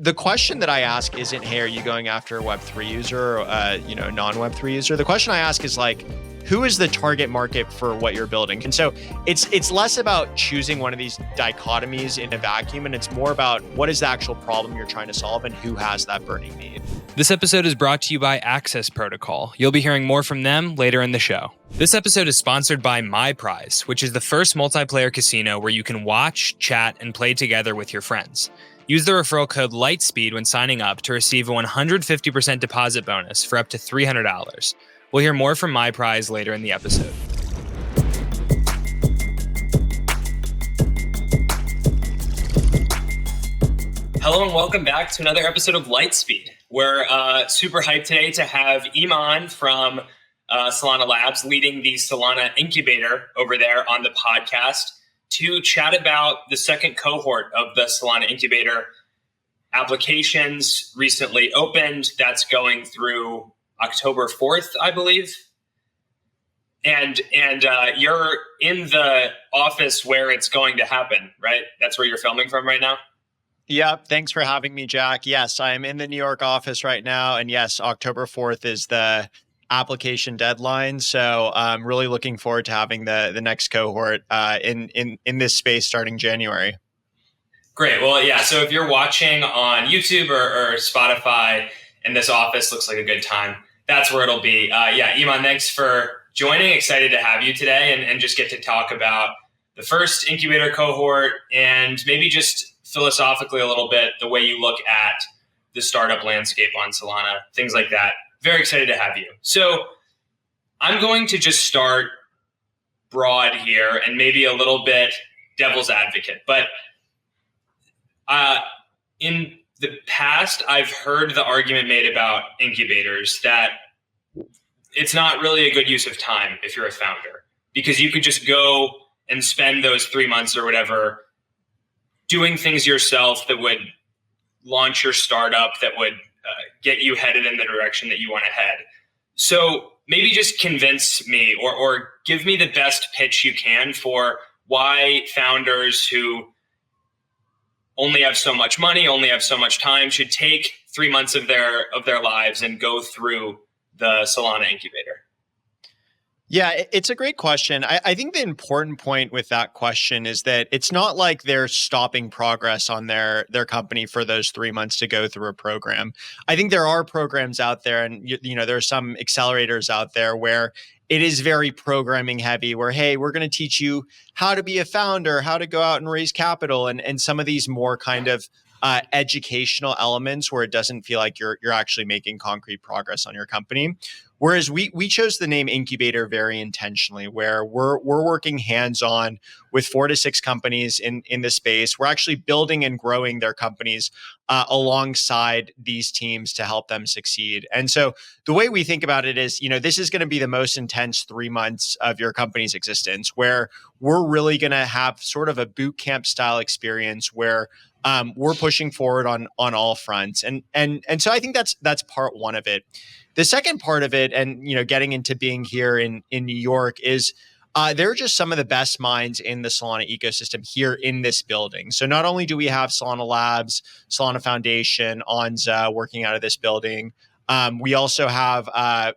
the question that I ask isn't, hey, are you going after a Web3 user or non-Web3 user? The question I ask is like, who is the target market for what you're building? And so it's less about choosing one of these dichotomies in a vacuum, and it's more about what is the actual problem you're trying to solve and who has that burning need. This episode is brought to you by Access Protocol. You'll be hearing more from them later in the show. This episode is sponsored by MyPrize, which is the first multiplayer casino where you can watch, chat, and play together with your friends. Use the referral code Lightspeed when signing up to receive a 150% deposit bonus for up to $300. We'll hear more from MyPrize later in the episode. Hello and welcome back to another episode of Lightspeed. We're super hyped today to have Emon from Solana Labs leading the Solana Incubator over there on the podcast to chat about the second cohort of the Solana Incubator applications recently opened. That's going through October 4th, I believe. And you're in the office where it's going to happen, right? That's where you're filming from right now? Yep. Thanks for having me, Jack. Yes, I'm in the New York office right now. And yes, October 4th is the application deadline. So I'm really looking forward to having the next cohort in this space starting January. Great. Well, yeah. So if you're watching on YouTube or Spotify and this office looks like a good time, that's where it'll be. Emon, thanks for joining. Excited to have you today and just get to talk about the first incubator cohort and maybe just philosophically a little bit the way you look at the startup landscape on Solana, things like that. Very excited to have you. So I'm going to just start broad here and maybe a little bit devil's advocate. But in the past, I've heard the argument made about incubators that it's not really a good use of time if you're a founder, because you could just go and spend those 3 months or whatever doing things yourself that would launch your startup, that would get you headed in the direction that you want to head. So maybe just convince me or give me the best pitch you can for why founders who only have so much money, only have so much time should take 3 months of their lives and go through the Solana Incubator. Yeah, it's a great question. I think the important point with that question is that it's not like they're stopping progress on their company for those 3 months to go through a program. I think there are programs out there, and there are some accelerators out there where it is very programming heavy, where, hey, we're going to teach you how to be a founder, how to go out and raise capital, and some of these more kind of educational elements where it doesn't feel like you're actually making concrete progress on your company. Whereas we chose the name Incubator very intentionally, where we're working hands-on with 4 to 6 companies in the space. We're actually building and growing their companies alongside these teams to help them succeed. And so the way we think about it is, this is going to be the most intense 3 months of your company's existence, where we're really going to have sort of a boot camp style experience where we're pushing forward on all fronts. And so I think that's part one of it. The second part of it, and getting into being here in New York, is there are just some of the best minds in the Solana ecosystem here in this building. So not only do we have Solana Labs, Solana Foundation, Onza working out of this building, we also have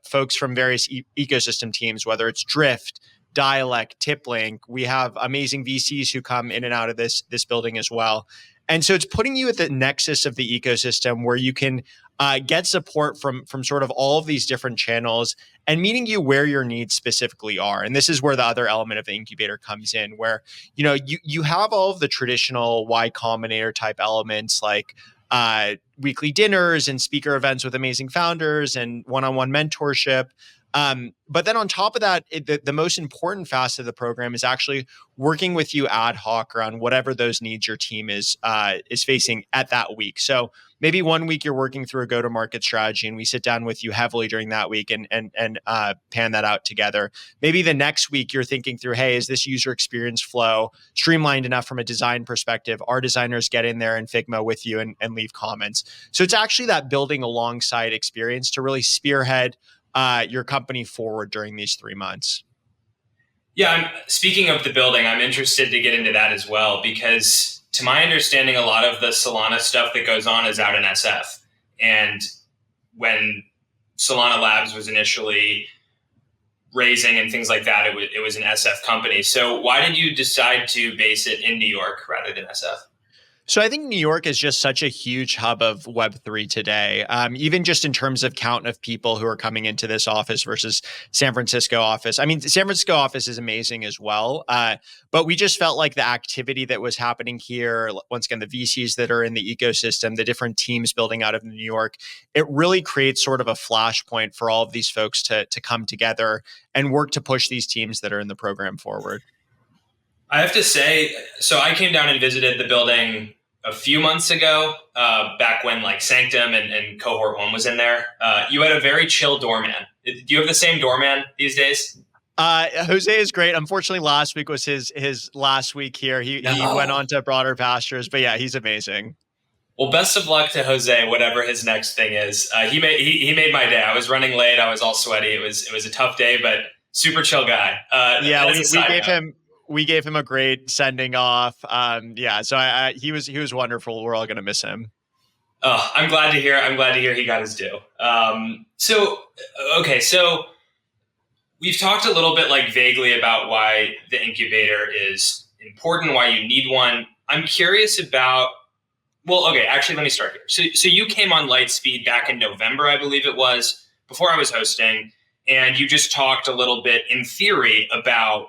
folks from various ecosystem teams, whether it's Drift, Dialect, TipLink. We have amazing VCs who come in and out of this building as well. And so it's putting you at the nexus of the ecosystem where you can get support from sort of all of these different channels and meeting you where your needs specifically are. And this is where the other element of the incubator comes in, where you have all of the traditional Y Combinator type elements like weekly dinners and speaker events with amazing founders and one-on-one mentorship. But then on top of that, the most important facet of the program is actually working with you ad hoc around whatever those needs your team is facing at that week. So maybe 1 week you're working through a go-to-market strategy, and we sit down with you heavily during that week and pan that out together. Maybe the next week you're thinking through, hey, is this user experience flow streamlined enough from a design perspective? Our designers get in there in Figma with you and leave comments. So it's actually that building alongside experience to really spearhead your company forward during these 3 months. Yeah, speaking of the building, I'm interested to get into that as well, because to my understanding, a lot of the Solana stuff that goes on is out in SF. And when Solana Labs was initially raising and things like that, it was an SF company. So why did you decide to base it in New York rather than SF? So I think New York is just such a huge hub of Web3 today, even just in terms of count of people who are coming into this office versus San Francisco office. I mean, San Francisco office is amazing as well, but we just felt like the activity that was happening here, once again, the VCs that are in the ecosystem, the different teams building out of New York, it really creates sort of a flashpoint for all of these folks to come together and work to push these teams that are in the program forward. I have to say, so I came down and visited the building a few months ago, back when like Sanctum and Cohort 1 was in there. You had a very chill doorman. Do you have the same doorman these days? Jose is great. Unfortunately, last week was his last week here. He went on to broader pastures, but yeah, he's amazing. Well, best of luck to Jose, whatever his next thing is. He made my day. I was running late. I was all sweaty. It was a tough day, but super chill guy. Yeah, we gave him a great sending off. So he was wonderful. We're all going to miss him. Oh, I'm glad to hear he got his due. So we've talked a little bit like vaguely about why the incubator is important, why you need one. I'm curious about, actually, let me start here. So you came on Lightspeed back in November, I believe it was, before I was hosting, and you just talked a little bit in theory about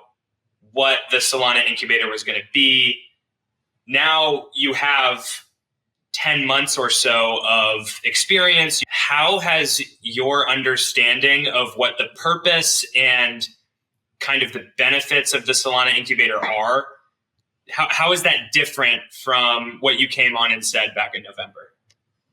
what the Solana incubator was going to be. Now you have 10 months or so of experience. How has your understanding of what the purpose and kind of the benefits of the Solana incubator are, how is that different from what you came on and said back in November?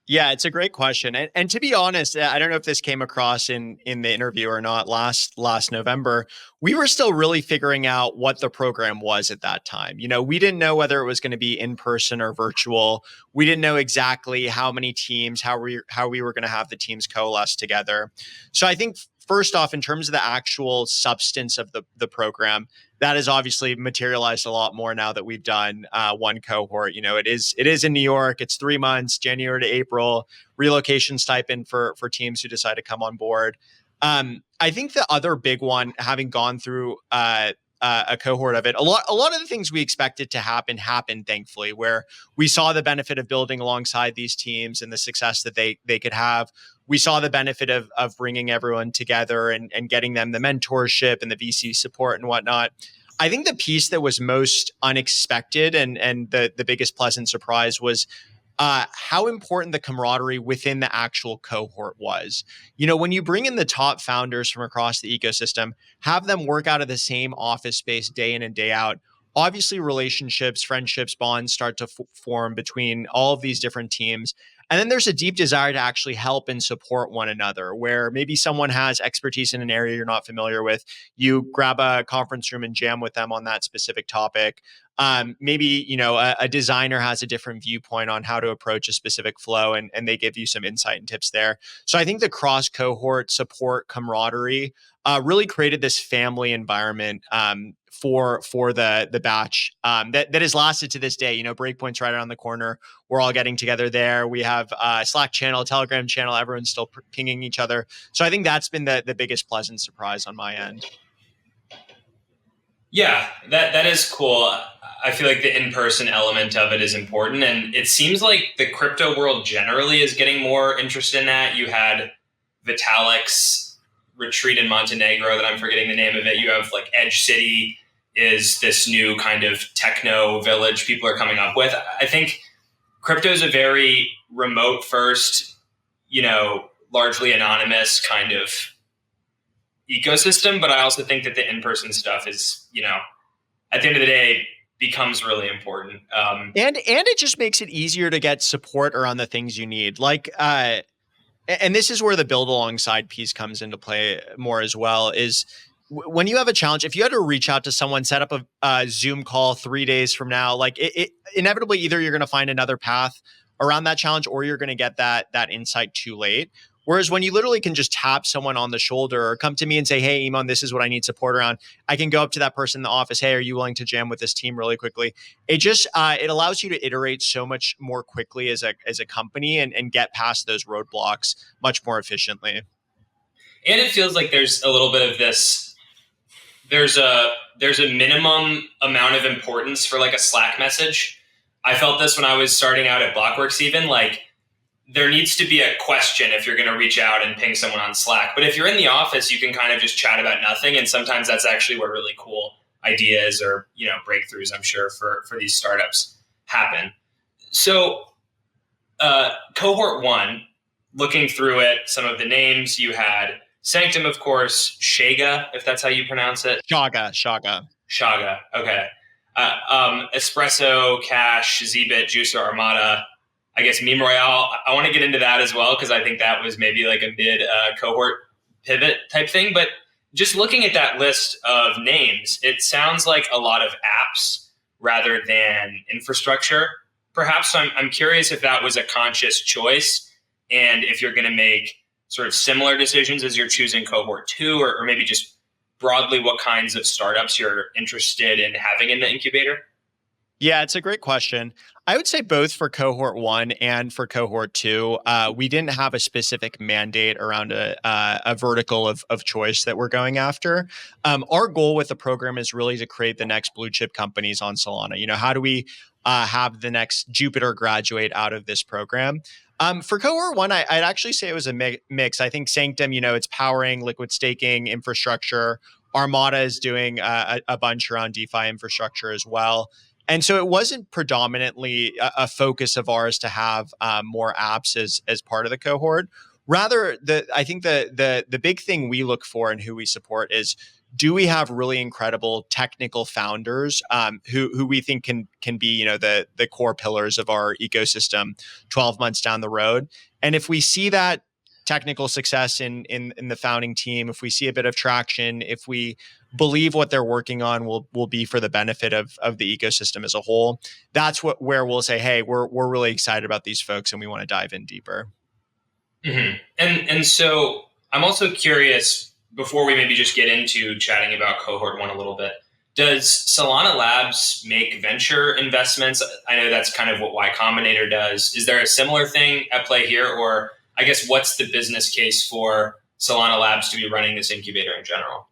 Yeah, it's a great question. And to be honest, I don't know if this came across in the interview or not last November. We were still really figuring out what the program was at that time. You know, we didn't know whether it was going to be in person or virtual. We didn't know exactly how many teams, how we were going to have the teams coalesce together. So I think first off, in terms of the actual substance of the program, that has obviously materialized a lot more now that we've done one cohort. You know, it is in New York. It's 3 months, January to April, relocation stipend for teams who decide to come on board. I think the other big one, having gone through a cohort of it, a lot of the things we expected to happen happened, thankfully, where we saw the benefit of building alongside these teams and the success that they could have. We saw the benefit of bringing everyone together and getting them the mentorship and the VC support and whatnot. I think the piece that was most unexpected and the biggest pleasant surprise was how important the camaraderie within the actual cohort was. You know, when you bring in the top founders from across the ecosystem, have them work out of the same office space day in and day out, obviously relationships, friendships, bonds start to form between all of these different teams. And then there's a deep desire to actually help and support one another, where maybe someone has expertise in an area you're not familiar with. You grab a conference room and jam with them on that specific topic. Maybe, you know, a designer has a different viewpoint on how to approach a specific flow, and they give you some insight and tips there. So I think the cross cohort support camaraderie really created this family environment for the batch that has lasted to this day. You know, Breakpoint's right around the corner. We're all getting together there. We have a Slack channel, Telegram channel. Everyone's still pinging each other. So I think that's been the biggest pleasant surprise on my end. Yeah, that is cool. I feel like the in-person element of it is important. And it seems like the crypto world generally is getting more interested in that. You had Vitalik's retreat in Montenegro that I'm forgetting the name of it. You have like Edge City is this new kind of techno village people are coming up with. I think crypto is a very remote first, you know, largely anonymous kind of ecosystem. But I also think that the in-person stuff is, you know, at the end of the day, becomes really important. And it just makes it easier to get support around the things you need. Like, and this is where the build alongside piece comes into play more as well, is when you have a challenge, if you had to reach out to someone, set up a Zoom call 3 days from now, like it inevitably either you're going to find another path around that challenge or you're going to get that insight too late. Whereas when you literally can just tap someone on the shoulder or come to me and say, hey, Emon, this is what I need support around. I can go up to that person in the office. Hey, are you willing to jam with this team really quickly? It just, it allows you to iterate so much more quickly as a company and get past those roadblocks much more efficiently. And it feels like there's a little bit of this, there's a minimum amount of importance for like a Slack message. I felt this when I was starting out at Blockworks even, like there needs to be a question if you're going to reach out and ping someone on Slack. But if you're in the office, you can kind of just chat about nothing. And sometimes that's actually where really cool ideas or, breakthroughs, I'm sure, for these startups happen. So cohort 1, looking through it, some of the names you had, Sanctum, of course, Shaga, if that's how you pronounce it. Shaga. Okay. Espresso, Cash, Zbit, Juicer, Armada, I guess Meme Royale. I want to get into that as well because I think that was maybe like a mid cohort pivot type thing. But just looking at that list of names, it sounds like a lot of apps rather than infrastructure. Perhaps I'm curious if that was a conscious choice and if you're going to make sort of similar decisions as you're choosing cohort 2 or maybe just broadly what kinds of startups you're interested in having in the incubator? Yeah, it's a great question. I would say both for cohort 1 and for cohort 2, we didn't have a specific mandate around a vertical of choice that we're going after. Our goal with the program is really to create the next blue chip companies on Solana. How do we have the next Jupiter graduate out of this program? For cohort 1, I'd actually say it was a mix. I think Sanctum, it's powering liquid staking infrastructure. Armada is doing a bunch around DeFi infrastructure as well. And so it wasn't predominantly a focus of ours to have more apps as part of the cohort. Rather, I think the big thing we look for and who we support is, do we have really incredible technical founders who we think can be the core pillars of our ecosystem 12 months down the road? And if we see that technical success in the founding team, if we see a bit of traction, if we believe what they're working on will be for the benefit of the ecosystem as a whole, that's where we'll say, hey, we're really excited about these folks and we want to dive in deeper. Mm-hmm. And so I'm also curious, before we maybe just get into chatting about cohort 1 a little bit, does Solana Labs make venture investments? I know that's kind of what Y Combinator does. Is there a similar thing at play here? Or I guess what's the business case for Solana Labs to be running this incubator in general?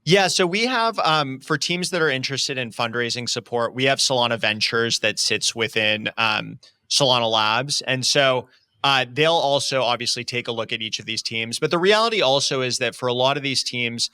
Yeah, so we have, for teams that are interested in fundraising support, we have Solana Ventures that sits within Solana Labs. And so they'll also obviously take a look at each of these teams. But the reality also is that for a lot of these teams,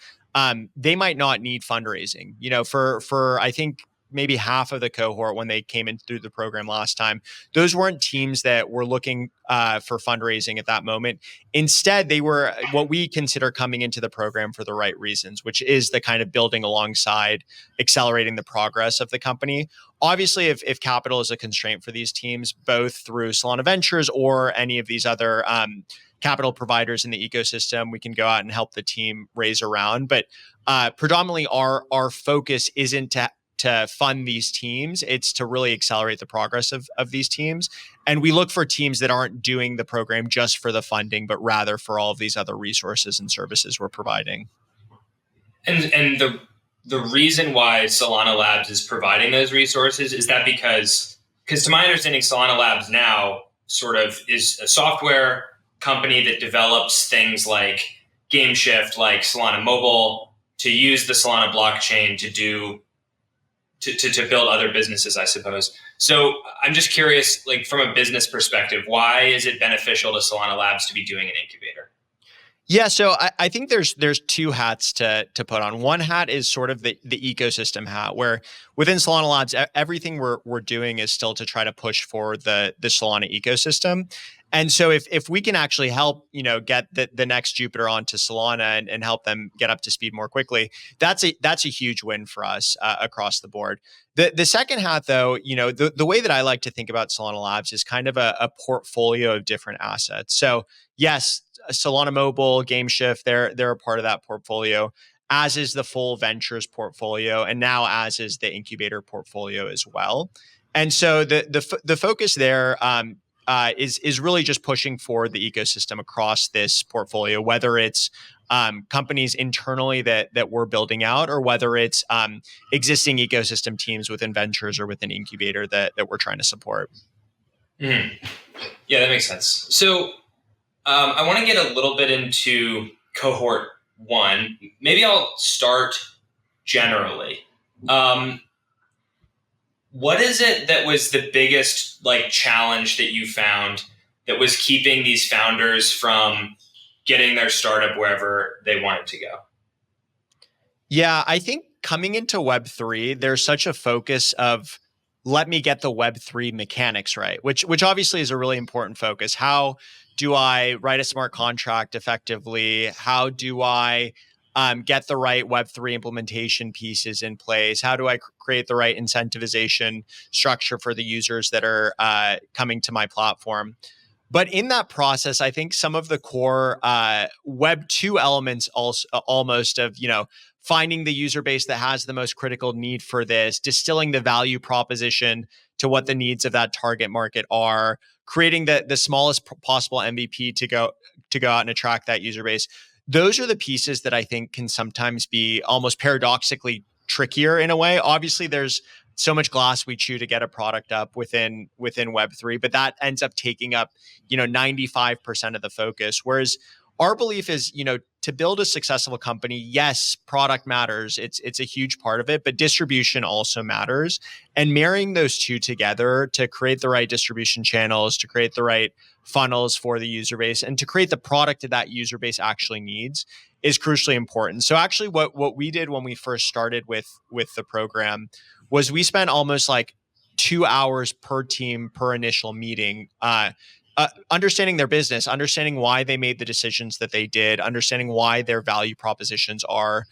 they might not need fundraising. For I think maybe half of the cohort when they came in through the program last time, those weren't teams that were looking for fundraising at that moment. Instead, they were what we consider coming into the program for the right reasons, which is the kind of building alongside, accelerating the progress of the company. Obviously, if capital is a constraint for these teams, both through Solana Ventures or any of these other capital providers in the ecosystem, we can go out and help the team raise around. But predominantly, our focus isn't to fund these teams. It's to really accelerate the progress of these teams. And we look for teams that aren't doing the program just for the funding, but rather for all of these other resources and services we're providing. And the reason why Solana Labs is providing those resources is that because to my understanding, Solana Labs now sort of is a software company that develops things like GameShift, like Solana Mobile, to use the Solana blockchain to build other businesses, I suppose. So I'm just curious, like from a business perspective, why is it beneficial to Solana Labs to be doing an incubator? Yeah, so I think there's two hats to put on. One hat is sort of the ecosystem hat, where within Solana Labs, everything we're doing is still to try to push forward the Solana ecosystem. And so if we can actually help, get the next Jupiter onto Solana and help them get up to speed more quickly, that's a huge win for us across the board. The second hat, though, the way that I like to think about Solana Labs is kind of a portfolio of different assets. So yes, Solana Mobile, GameShift, they're a part of that portfolio, as is the full ventures portfolio, and now as is the incubator portfolio as well. And so the focus there is really just pushing forward the ecosystem across this portfolio, whether it's companies internally that we're building out, or whether it's existing ecosystem teams within ventures or within incubator that we're trying to support. Mm-hmm. Yeah, that makes sense. So I want to get a little bit into cohort 1. Maybe I'll start generally. What is it that was the biggest challenge that you found that was keeping these founders from getting their startup wherever they want it to go? Yeah, I think coming into Web3, there's such a focus of let me get the Web3 mechanics right, which obviously is a really important focus. How do I write a smart contract effectively? How do I get the right Web3 implementation pieces in place? How do I create the right incentivization structure for the users that are coming to my platform? But in that process, I think some of the core Web 2 elements also almost of, finding the user base that has the most critical need for this, distilling the value proposition to what the needs of that target market are, creating the smallest possible MVP to go out and attract that user base. Those are the pieces that I think can sometimes be almost paradoxically trickier in a way. Obviously, there's so much glass we chew to get a product up within Web3, but that ends up taking up 95% of the focus. Whereas our belief is, to build a successful company, yes, product matters. It's a huge part of it, but distribution also matters. And marrying those two together to create the right distribution channels, to create the right funnels for the user base, and to create the product that user base actually needs is crucially important. So actually what we did when we first started with the program was we spent almost 2 hours per team per initial meeting, understanding their business, understanding why they made the decisions that they did, understanding why their value propositions are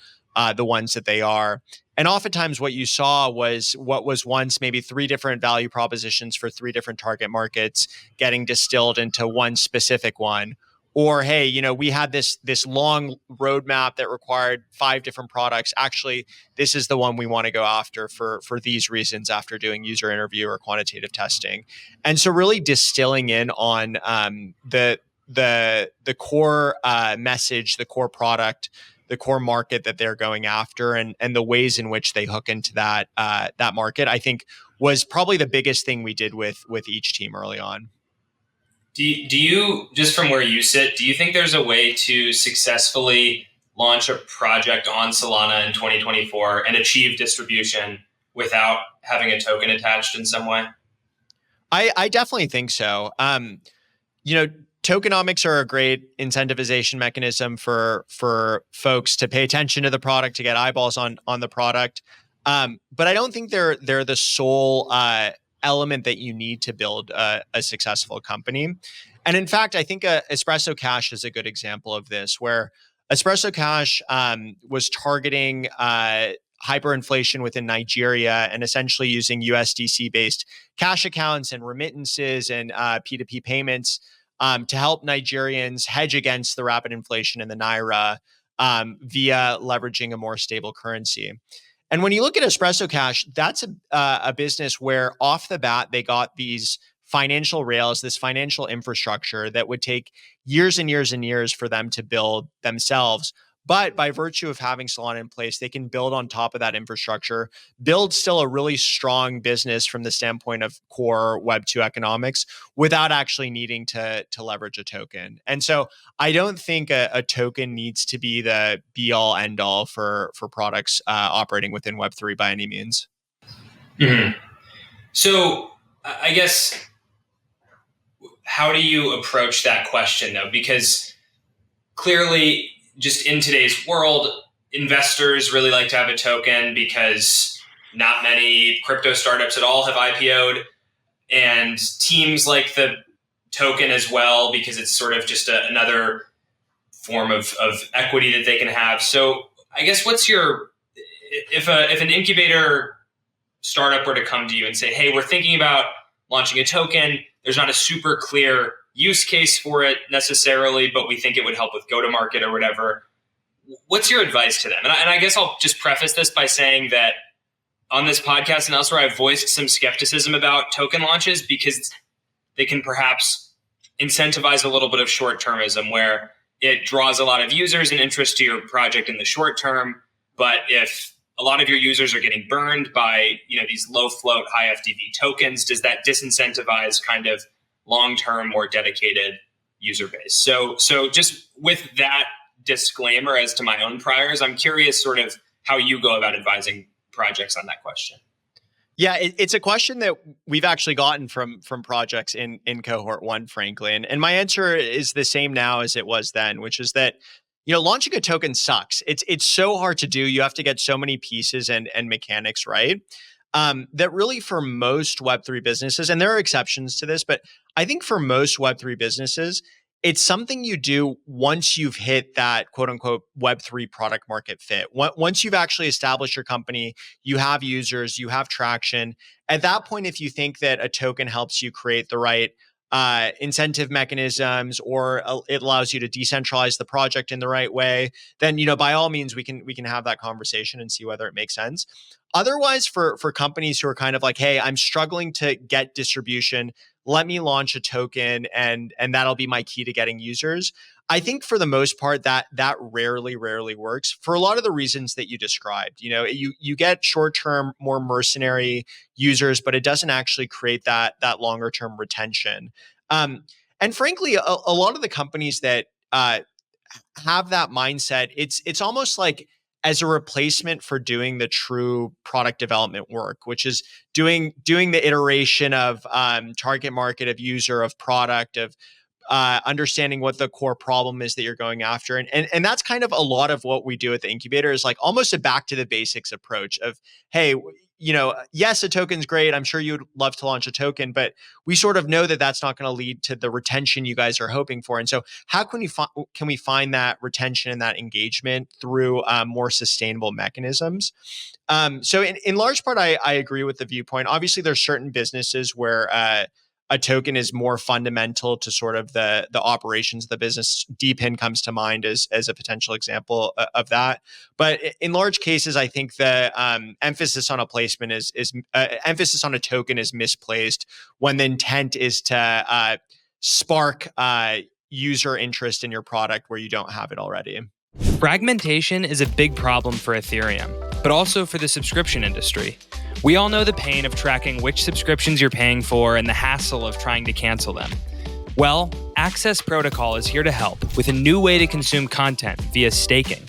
the ones that they are. And oftentimes what you saw was what was once maybe 3 different value propositions for 3 different target markets getting distilled into one specific one. Or, hey, we had this long roadmap that required 5 different products. Actually, this is the one we want to go after for these reasons after doing user interview or quantitative testing. And so really distilling in on the core message, the core product, the core market that they're going after, and the ways in which they hook into that market, I think was probably the biggest thing we did with each team early on. Do you, just from where you sit, do you think there's a way to successfully launch a project on Solana in 2024 and achieve distribution without having a token attached in some way? I definitely think so. Tokenomics are a great incentivization mechanism for folks to pay attention to the product, to get eyeballs on the product. But I don't think they're the sole element that you need to build a successful company. And in fact, I think Espresso Cash is a good example of this, where Espresso Cash was targeting hyperinflation within Nigeria and essentially using USDC-based cash accounts and remittances and P2P payments to help Nigerians hedge against the rapid inflation in the Naira via leveraging a more stable currency. And when you look at Espresso Cash, that's a business where off the bat, they got these financial rails, this financial infrastructure that would take years and years and years for them to build themselves. But by virtue of having Solana in place, they can build on top of that infrastructure, build still a really strong business from the standpoint of core Web 2 economics without actually needing to leverage a token. And so I don't think a token needs to be the be all end all for products operating within Web 3 by any means. Mm-hmm. So I guess, how do you approach that question though? Because clearly, just in today's world, investors really like to have a token because not many crypto startups at all have IPO'd, and teams like the token as well because it's sort of just another form of equity that they can have. So I guess if an incubator startup were to come to you and say, hey, we're thinking about launching a token, there's not a super clear use case for it necessarily, but we think it would help with go-to-market or whatever. What's your advice to them? And I guess I'll just preface this by saying that on this podcast and elsewhere, I've voiced some skepticism about token launches because they can perhaps incentivize a little bit of short-termism where it draws a lot of users and interest to your project in the short term. But if a lot of your users are getting burned by, these low float, high FTV tokens, does that disincentivize kind of long-term, more dedicated user base? So just with that disclaimer as to my own priors, I'm curious sort of how you go about advising projects on that question. Yeah, it's a question that we've actually gotten from projects in cohort 1, frankly. And my answer is the same now as it was then, which is that, launching a token sucks. It's so hard to do. You have to get so many pieces and mechanics right. That really for most Web3 businesses, and there are exceptions to this, but I think for most Web3 businesses, it's something you do once you've hit that quote unquote Web3 product market fit. Once you've actually established your company, you have users, you have traction. At that point, if you think that a token helps you create the right incentive mechanisms, or it allows you to decentralize the project in the right way, then by all means we can have that conversation and see whether it makes sense. Otherwise, for companies who are kind of like, hey, I'm struggling to get distribution, let me launch a token and that'll be my key to getting users. I think for the most part that rarely works for a lot of the reasons that you described. You get short-term, more mercenary users, but it doesn't actually create that longer-term retention. And frankly, a lot of the companies that have that mindset, it's almost like as a replacement for doing the true product development work, which is doing the iteration of target market, of user, of product, of understanding what the core problem is that you're going after. And that's kind of a lot of what we do at the incubator, is like almost a back to the basics approach of, hey, yes, a token's great. I'm sure you'd love to launch a token, but we sort of know that that's not going to lead to the retention you guys are hoping for. And so how can we find that retention and that engagement through more sustainable mechanisms? So in large part, I agree with the viewpoint. Obviously, there's certain businesses where a token is more fundamental to sort of the operations of the business. DPIN comes to mind as a potential example of that. But in large cases, I think the emphasis on a placement is emphasis on a token is misplaced when the intent is to spark user interest in your product where you don't have it already. Fragmentation is a big problem for Ethereum, but also for the subscription industry. We all know the pain of tracking which subscriptions you're paying for and the hassle of trying to cancel them. Well, Access Protocol is here to help with a new way to consume content via staking.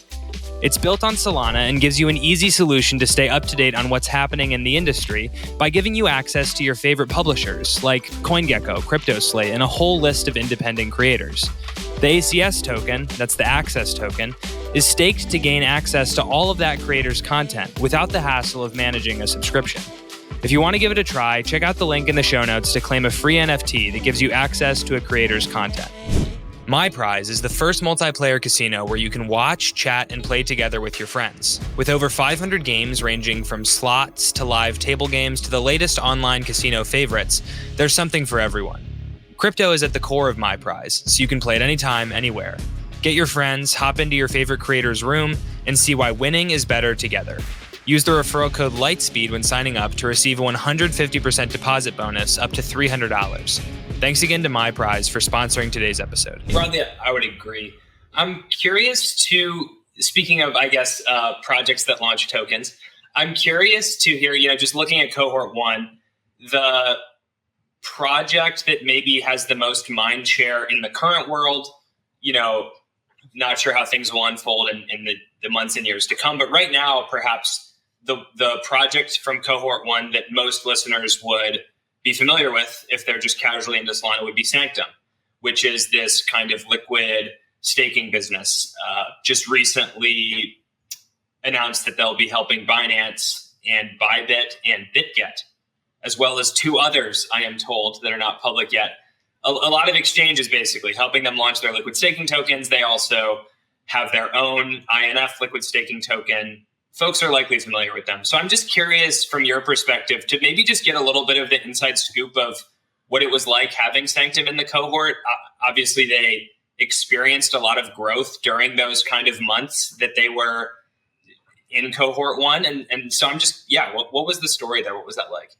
It's built on Solana and gives you an easy solution to stay up to date on what's happening in the industry by giving you access to your favorite publishers like CoinGecko, CryptoSlate, and a whole list of independent creators. The ACS token, that's the Access token, is staked to gain access to all of that creator's content without the hassle of managing a subscription. If you want to give it a try, check out the link in the show notes to claim a free NFT that gives you access to a creator's content. MyPrize is the first multiplayer casino where you can watch, chat, and play together with your friends. With over 500 games ranging from slots to live table games to the latest online casino favorites, there's something for everyone. Crypto is at the core of MyPrize, so you can play it anytime, anywhere. Get your friends, hop into your favorite creator's room, and see why winning is better together. Use the referral code Lightspeed when signing up to receive a 150% deposit bonus up to $300. Thanks again to MyPrize for sponsoring today's episode. Broadly, I would agree. I'm curious to, speaking of, projects that launch tokens, I'm curious to hear, just looking at cohort 1, the project that maybe has the most mind share in the current world, not sure how things will unfold in the months and years to come. But right now, perhaps the project from cohort 1 that most listeners would be familiar with if they're just casually into Solana would be Sanctum, which is this kind of liquid staking business. Just recently announced that they'll be helping Binance and Bybit and BitGet, as well as 2 others, I am told, that are not public yet. A lot of exchanges basically helping them launch their liquid staking tokens. They also have their own INF liquid staking token. Folks are likely familiar with them. So I'm just curious from your perspective to maybe just get a little bit of the inside scoop of what it was like having Sanctum in the cohort. Obviously, they experienced a lot of growth during those kind of months that they were in cohort 1. And so I'm just, what was the story there? What was that like?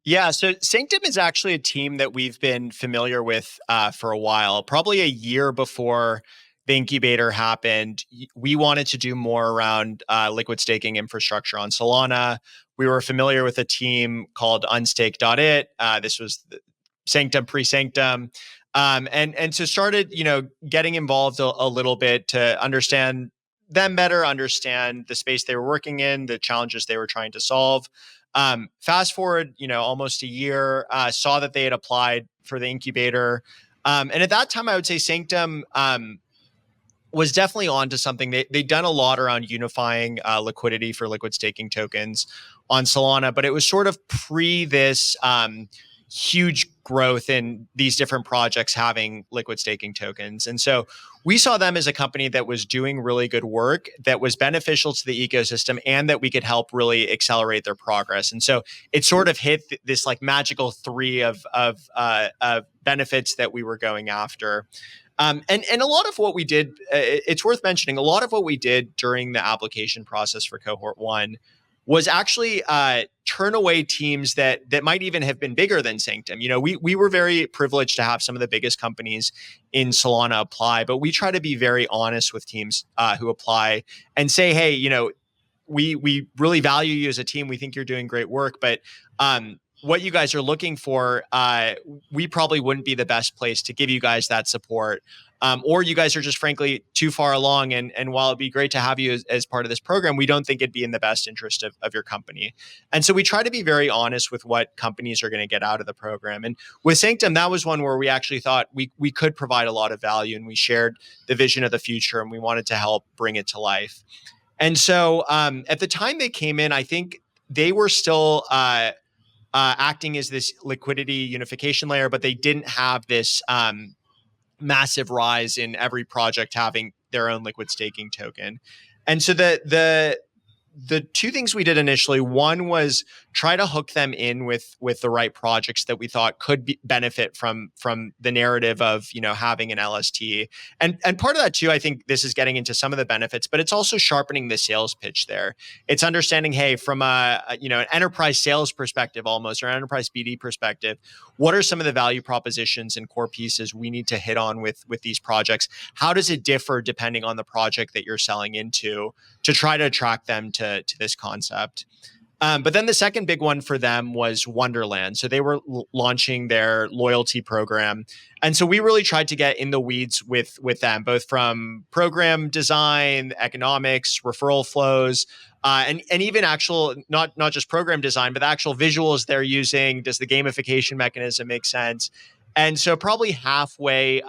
Yeah, so Sanctum is actually a team that we've been familiar with for a while. Probably a year before the incubator happened, we wanted to do more around liquid staking infrastructure on Solana. We were familiar with a team called Unstake.it. This was Sanctum pre-Sanctum. And so started, getting involved a little bit to understand them better, understand the space they were working in, the challenges they were trying to solve. Fast forward, almost a year, saw that they had applied for the incubator. And at that time, I would say Sanctum was definitely onto something. They'd done a lot around unifying liquidity for liquid staking tokens on Solana, but it was sort of pre this huge growth in these different projects having liquid staking tokens. And so we saw them as a company that was doing really good work, that was beneficial to the ecosystem, and that we could help really accelerate their progress. And so it sort of hit this like magical three of benefits that we were going after. And a lot of what we did, it's worth mentioning, a lot of what we did during the application process for Cohort 1 was actually turn away teams that might even have been bigger than Sanctum. We were very privileged to have some of the biggest companies in Solana apply, but we try to be very honest with teams who apply and say, hey, we really value you as a team. We think you're doing great work, but what you guys are looking for, we probably wouldn't be the best place to give you guys that support. Or you guys are just frankly too far along. And while it'd be great to have you as part of this program, we don't think it'd be in the best interest of your company. And so we try to be very honest with what companies are going to get out of the program. And with Sanctum, that was one where we actually thought we could provide a lot of value, and we shared the vision of the future, and we wanted to help bring it to life. And so at the time they came in, I think they were still acting as this liquidity unification layer, but they didn't have this massive rise in every project having their own liquid staking token. And so the two things we did initially, one was try to hook them in with the right projects that we thought could benefit from the narrative of having an LST. And part of that too, I think this is getting into some of the benefits, but it's also sharpening the sales pitch there. It's understanding, hey, from an enterprise sales perspective almost, or an enterprise BD perspective, what are some of the value propositions and core pieces we need to hit on with these projects? How does it differ depending on the project that you're selling into, to try to attract them to this concept? But then the second big one for them was Wonderland. So they were launching their loyalty program. And so we really tried to get in the weeds with them, both from program design, economics, referral flows, and even actual, not just program design, but the actual visuals they're using. Does the gamification mechanism make sense? And so probably halfway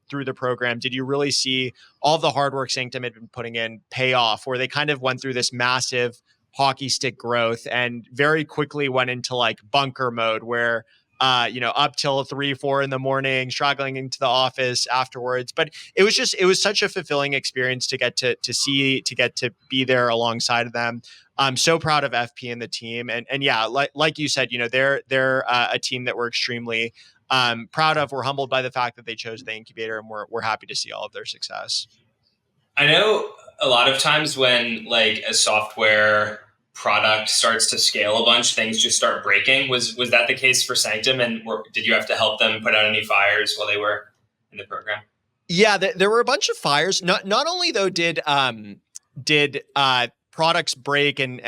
through the program, did you really see all the hard work Sanctum had been putting in pay off, where they kind of went through this massive hockey stick growth and very quickly went into like bunker mode where, up till 3-4 in the morning, struggling into the office afterwards. But it was such a fulfilling experience to get to get to be there alongside of them. I'm so proud of FP and the team. And yeah, like you said, they're a team that we're extremely proud of. We're humbled by the fact that they chose the incubator, and we're happy to see all of their success. I know a lot of times when like a software product starts to scale a bunch, things just start breaking. Was that the case for Sanctum? And did you have to help them put out any fires while they were in the program? Yeah, there were a bunch of fires. Not only though did products break and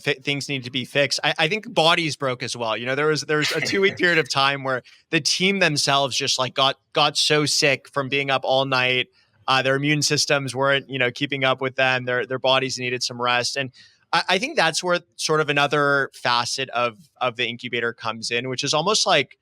things need to be fixed. I think bodies broke as well. There was a 2-week period of time where the team themselves just like got so sick from being up all night. Their immune systems weren't keeping up with them. Their bodies needed some rest. And I think that's where sort of another facet of the incubator comes in, which is almost like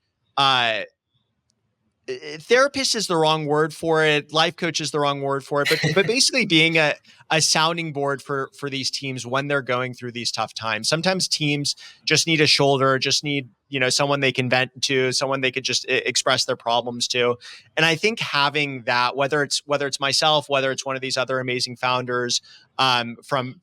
therapist is the wrong word for it. Life coach is the wrong word for it. But basically being a sounding board for these teams when they're going through these tough times. Sometimes teams just need a shoulder, just need someone they can vent to, someone they could just express their problems to. And I think having that, whether it's myself, whether it's one of these other amazing founders from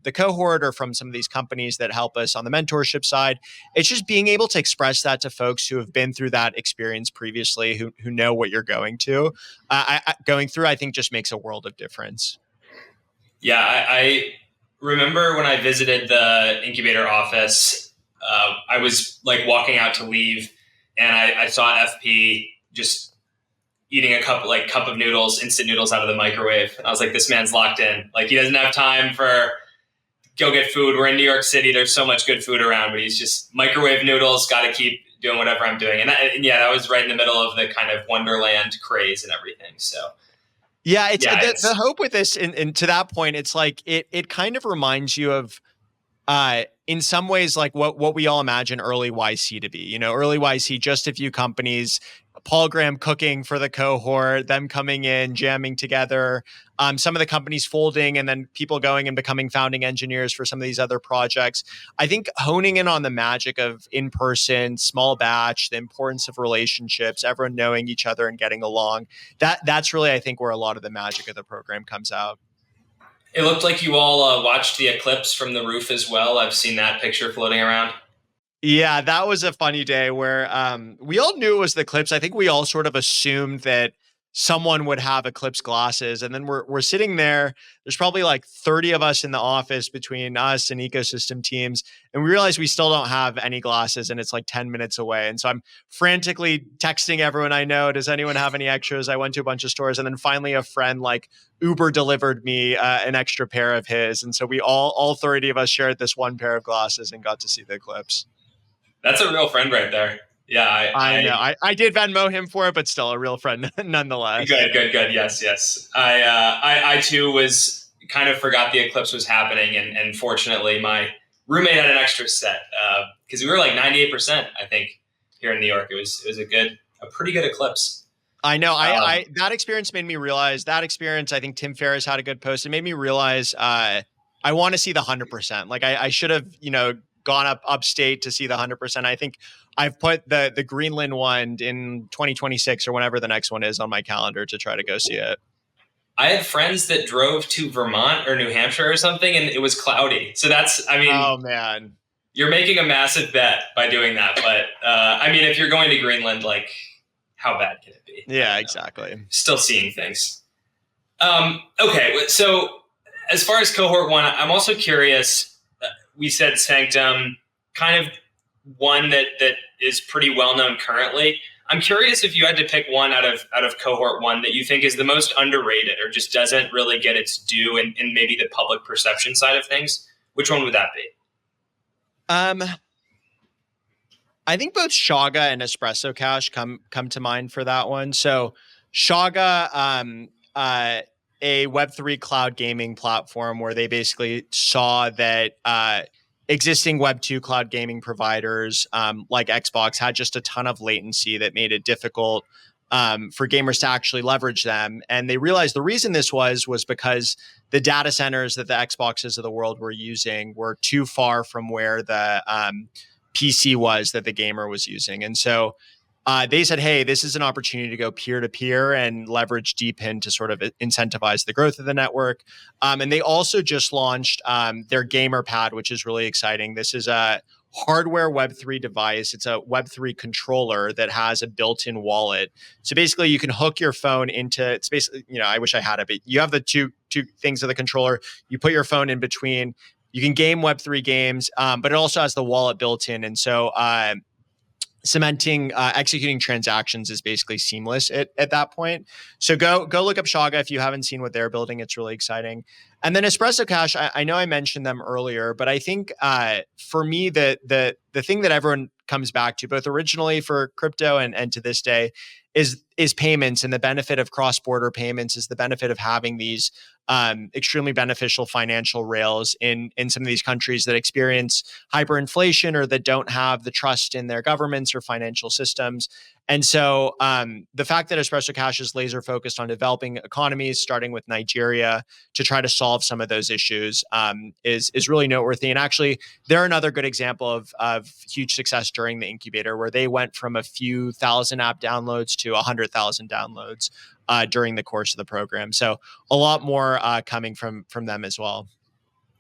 the cohort or from some of these companies that help us on the mentorship side, it's just being able to express that to folks who have been through that experience previously, who know what you're going through, I think just makes a world of difference. Yeah, I remember when I visited the incubator office, I was like walking out to leave, and I saw FP just eating a cup of noodles, instant noodles out of the microwave. And I was like, this man's locked in. Like, he doesn't have time for go get food. We're in New York City. There's so much good food around, but he's just microwave noodles. Got to keep doing whatever I'm doing. And that was right in the middle of the kind of Wonderland craze and everything. So yeah, the hope with this, and to that point, it's like it kind of reminds you of in some ways like what we all imagine early YC to be. You know, early YC, just a few companies, Paul Graham cooking for the cohort, them coming in, jamming together, some of the companies folding, and then people going and becoming founding engineers for some of these other projects. I think honing in on the magic of in-person, small batch, the importance of relationships, everyone knowing each other and getting along, that's really, I think, where a lot of the magic of the program comes out. It looked like you all watched the eclipse from the roof as well. I've seen that picture floating around. Yeah, that was a funny day where we all knew it was the eclipse. I think we all sort of assumed that someone would have eclipse glasses, and then we're sitting there. There's probably like 30 of us in the office between us and ecosystem teams, and we realize we still don't have any glasses, and it's like 10 minutes away. And so I'm frantically texting everyone I know, does anyone have any extras? I went to a bunch of stores, and then finally a friend like Uber delivered me an extra pair of his, and so we all 30 of us shared this one pair of glasses and got to see the eclipse. That's a real friend right there. Yeah, I know. I did Venmo him for it, but still a real friend nonetheless. Good. Yes. I too was kind of forgot the eclipse was happening, and fortunately my roommate had an extra set because we were like 98%, I think, here in New York. It was a pretty good eclipse. I know. I that experience made me realize I think Tim Ferriss had a good post. It made me realize I want to see the 100%. Like I should have, gone upstate to see the 100%. I think I've put the Greenland one in 2026 or whenever the next one is on my calendar to try to go see it. I had friends that drove to Vermont or New Hampshire or something, and it was cloudy. So oh man, you're making a massive bet by doing that. But if you're going to Greenland, like, how bad can it be? Yeah, exactly. Still seeing things. Okay, so as far as cohort one, I'm also curious. We said Sanctum, kind of one that is pretty well known currently. I'm curious if you had to pick one out of cohort one that you think is the most underrated or just doesn't really get its due in maybe the public perception side of things. Which one would that be? I think both Shaga and Espresso Cash come to mind for that one. So Shaga, a Web3 cloud gaming platform where they basically saw that existing Web2 cloud gaming providers like Xbox had just a ton of latency that made it difficult for gamers to actually leverage them. And they realized the reason this was because the data centers that the Xboxes of the world were using were too far from where the PC was that the gamer was using. And so they said, hey, this is an opportunity to go peer-to-peer and leverage DPIN to sort of incentivize the growth of the network. And they also just launched their Gamer Pad, which is really exciting. This is a hardware Web3 device. It's a Web3 controller that has a built-in wallet. So basically you can hook your phone into, it's basically, I wish I had it, but you have the two things of the controller. You put your phone in between. You can game Web3 games, but it also has the wallet built in. And so executing transactions is basically seamless at that point. So go look up Shaga if you haven't seen what they're building. It's really exciting. And then Espresso Cash, I know I mentioned them earlier, but I think for me, the thing that everyone comes back to, both originally for crypto and to this day, is payments, and the benefit of cross-border payments is the benefit of having these extremely beneficial financial rails in some of these countries that experience hyperinflation or that don't have the trust in their governments or financial systems. And so the fact that Espresso Cash is laser focused on developing economies, starting with Nigeria, to try to solve some of those issues is really noteworthy. And actually, they're another good example of huge success during the incubator, where they went from a few thousand app downloads to 100,000 downloads during the course of the program. So a lot more coming from them as well.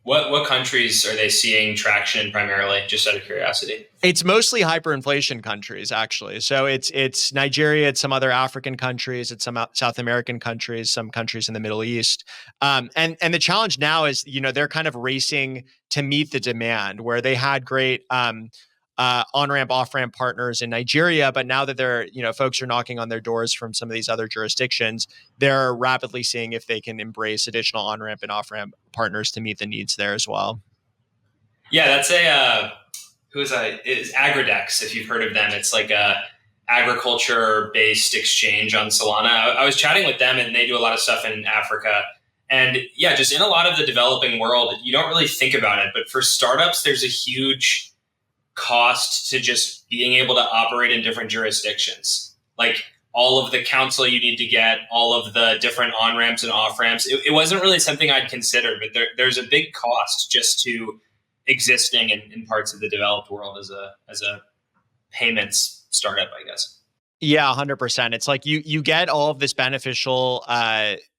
What countries are they seeing traction primarily, just out of curiosity? It's mostly hyperinflation countries, actually. So it's Nigeria, it's some other African countries, it's some South American countries, some countries in the Middle East. And the challenge now is, they're kind of racing to meet the demand, where they had great on-ramp, off-ramp partners in Nigeria. But now that folks are knocking on their doors from some of these other jurisdictions, they're rapidly seeing if they can embrace additional on-ramp and off-ramp partners to meet the needs there as well. Yeah, that's it's Agridex, if you've heard of them. It's like a agriculture-based exchange on Solana. I was chatting with them, and they do a lot of stuff in Africa. And yeah, just in a lot of the developing world, you don't really think about it. But for startups, there's a huge cost to just being able to operate in different jurisdictions. Like all of the counsel you need to get, all of the different on-ramps and off-ramps. It wasn't really something I'd considered, but there's a big cost just to existing in parts of the developed world as a payments startup, I guess. Yeah, 100%. It's like you get all of this beneficial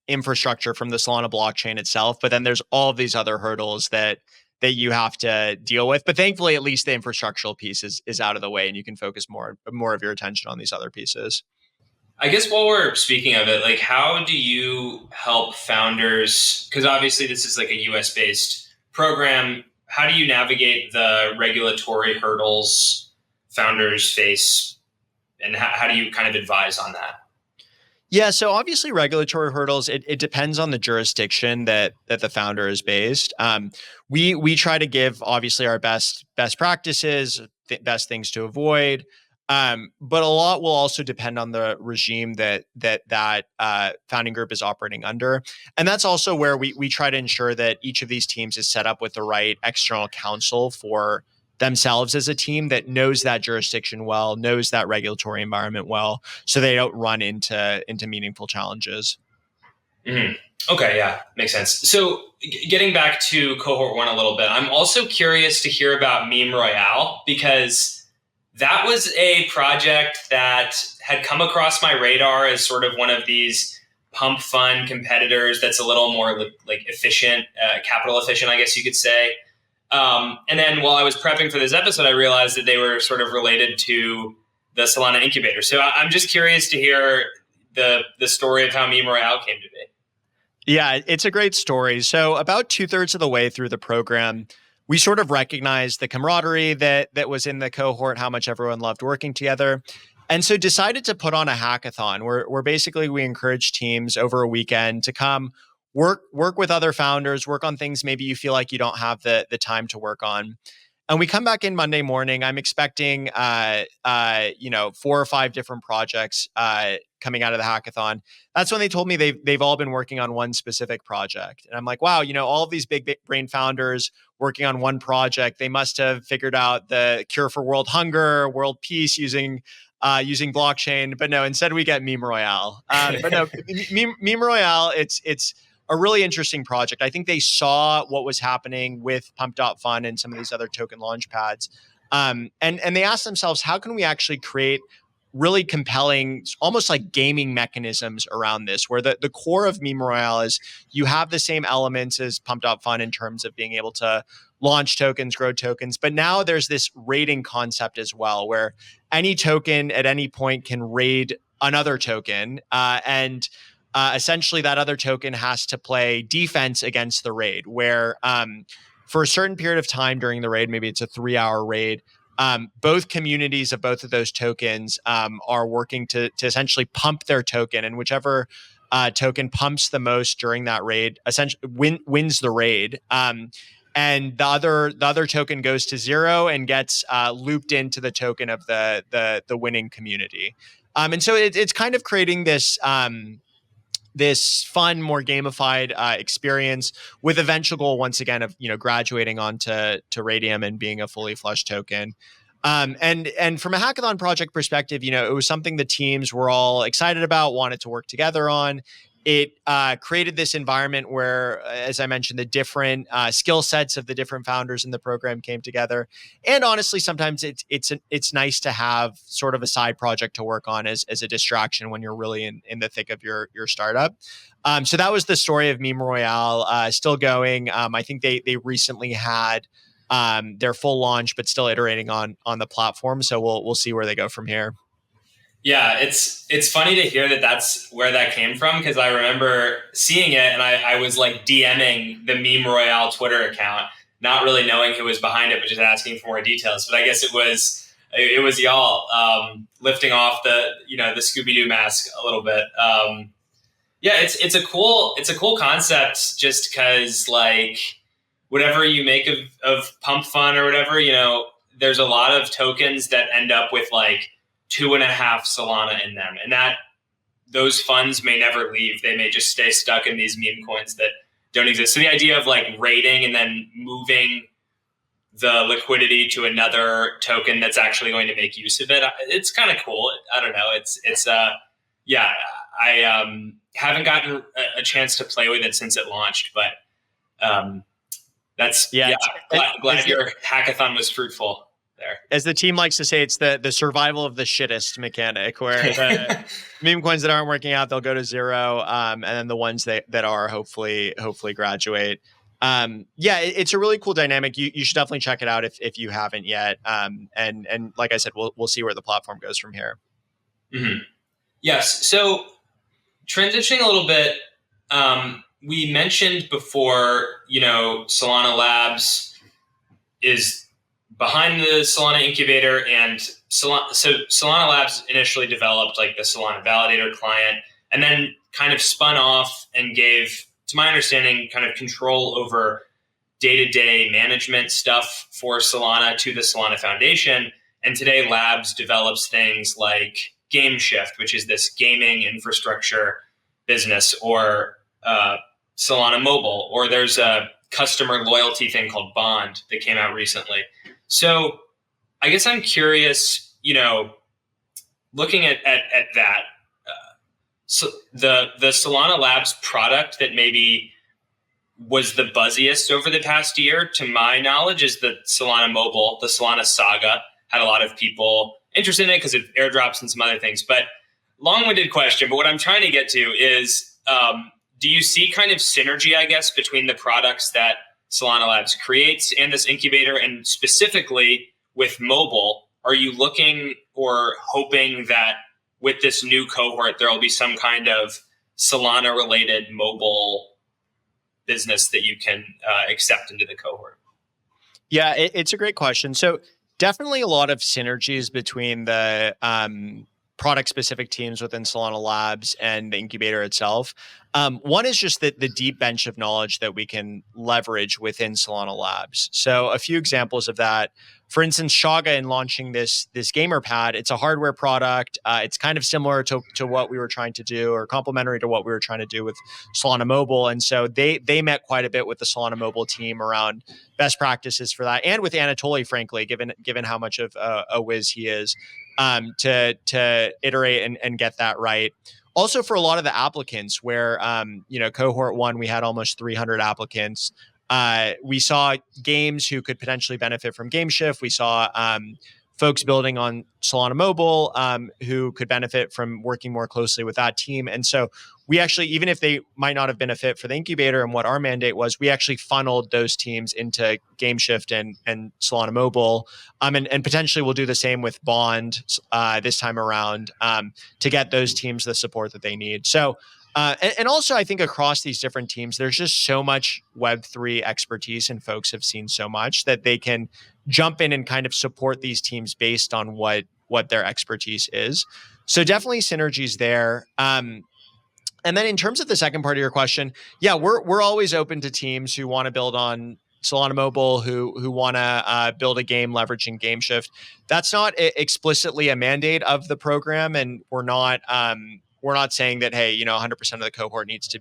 infrastructure from the Solana blockchain itself, but then there's all of these other hurdles that you have to deal with. But thankfully, at least the infrastructural piece is out of the way, and you can focus more of your attention on these other pieces. I guess while we're speaking of it, like, how do you help founders? Because obviously this is like a US-based program. How do you navigate the regulatory hurdles founders face, and how do you kind of advise on that? Yeah, so obviously regulatory hurdles, it depends on the jurisdiction that the founder is based. We try to give obviously our best practices, best things to avoid. But a lot will also depend on the regime that founding group is operating under. And that's also where we try to ensure that each of these teams is set up with the right external counsel for themselves as a team that knows that jurisdiction well, knows that regulatory environment well, so they don't run into meaningful challenges. Mm-hmm. Okay, yeah, makes sense. So getting back to cohort 1 a little bit, I'm also curious to hear about Meme Royale, because that was a project that had come across my radar as sort of one of these pump fund competitors that's a little more like efficient, capital efficient, I guess you could say. And then while I was prepping for this episode, I realized that they were sort of related to the Solana Incubator. So I'm just curious to hear the story of how Meme Royale came to be. Yeah, it's a great story. So about 2/3 of the way through the program, we sort of recognized the camaraderie that was in the cohort, how much everyone loved working together. And so decided to put on a hackathon where basically we encourage teams over a weekend to come work with other founders, work on things maybe you feel like you don't have the time to work on. And we come back in Monday morning. I'm expecting 4 or 5 different projects coming out of the hackathon. That's when they told me they've all been working on one specific project. And I'm like, wow, all of these big brain founders working on one project, they must have figured out the cure for world hunger, world peace using blockchain. But no, instead we get Meme Royale. But no, Meme Royale, it's a really interesting project. I think they saw what was happening with Pump.Fun and some of these other token launch pads. And they asked themselves, how can we actually create really compelling, almost like gaming mechanisms around this, where the core of Meme Royale is you have the same elements as Pump.Fun in terms of being able to launch tokens, grow tokens. But now there's this raiding concept as well, where any token at any point can raid another token. And essentially that other token has to play defense against the raid, where for a certain period of time during the raid, maybe it's a 3-hour raid, both communities of both of those tokens are working to essentially pump their token, and whichever token pumps the most during that raid essentially wins the raid. And the other token goes to 0 and gets looped into the token of the winning community. And so it's kind of creating this this fun, more gamified experience with eventual goal once again of graduating onto Radium and being a fully flushed token. And from a hackathon project perspective, it was something the teams were all excited about, wanted to work together on. It created this environment where, as I mentioned, the different skill sets of the different founders in the program came together. And honestly, sometimes it's nice to have sort of a side project to work on as a distraction when you're really in the thick of your startup. So that was the story of Meme Royale, still going. I think they recently had their full launch, but still iterating on the platform. So we'll see where they go from here. Yeah, it's funny to hear that that's where that came from, because I remember seeing it and I was like DMing the Meme Royale Twitter account, not really knowing who was behind it, but just asking for more details. But I guess it was y'all lifting off the Scooby-Doo mask a little bit. Yeah, it's a cool concept, just because like whatever you make of Pump Fun or whatever, there's a lot of tokens that end up with like 2.5 Solana in them, and that those funds may never leave. They may just stay stuck in these meme coins that don't exist. So the idea of like raiding and then moving the liquidity to another token that's actually going to make use of it, it's kind of cool. I don't know. I haven't gotten a chance to play with it since it launched, but glad your hackathon was fruitful there. As the team likes to say, it's the survival of the shittest mechanic, where the meme coins that aren't working out, they'll go to zero, and then the ones that are hopefully graduate. It's a really cool dynamic. You should definitely check it out if you haven't yet. And like I said, we'll see where the platform goes from here. Mm-hmm. Yes. So transitioning a little bit, we mentioned before, Solana Labs is behind the Solana Incubator, and Solana Labs initially developed like the Solana Validator client, and then kind of spun off and gave, to my understanding, kind of control over day-to-day management stuff for Solana to the Solana Foundation. And today Labs develops things like GameShift, which is this gaming infrastructure business, or Solana Mobile, or there's a customer loyalty thing called Bond that came out recently. So I guess I'm curious, looking at that, so the Solana Labs product that maybe was the buzziest over the past year, to my knowledge, is the Solana Mobile. The Solana Saga had a lot of people interested in it because it airdrops and some other things. But long-winded question, but what I'm trying to get to is, do you see kind of synergy, I guess, between the products that Solana Labs creates and this incubator? And specifically with mobile, are you looking or hoping that with this new cohort, there will be some kind of Solana-related mobile business that you can accept into the cohort? Yeah, it's a great question. So definitely a lot of synergies between the product-specific teams within Solana Labs and the incubator itself. One is just the deep bench of knowledge that we can leverage within Solana Labs. So a few examples of that. For instance, Shaga, in launching this gamer pad, it's a hardware product. It's kind of similar to what we were trying to do, or complementary to what we were trying to do with Solana Mobile. And so they met quite a bit with the Solana Mobile team around best practices for that, and with Anatoly, frankly, given how much of a whiz he is, to iterate and get that right. Also, for a lot of the applicants, where cohort 1, we had almost 300 applicants. We saw games who could potentially benefit from GameShift. We saw folks building on Solana Mobile who could benefit from working more closely with that team. And so we actually, even if they might not have been a fit for the incubator and what our mandate was, we actually funneled those teams into GameShift and Solana Mobile. And potentially we'll do the same with Bond this time around to get those teams the support that they need. So and also, I think across these different teams, there's just so much Web3 expertise, and folks have seen so much that they can jump in and kind of support these teams based on what their expertise is. So definitely synergies there. And then in terms of the second part of your question, yeah, we're always open to teams who want to build on Solana Mobile, who want to build a game leveraging GameShift. That's not explicitly a mandate of the program, and we're not saying that, hey, 100% of the cohort needs to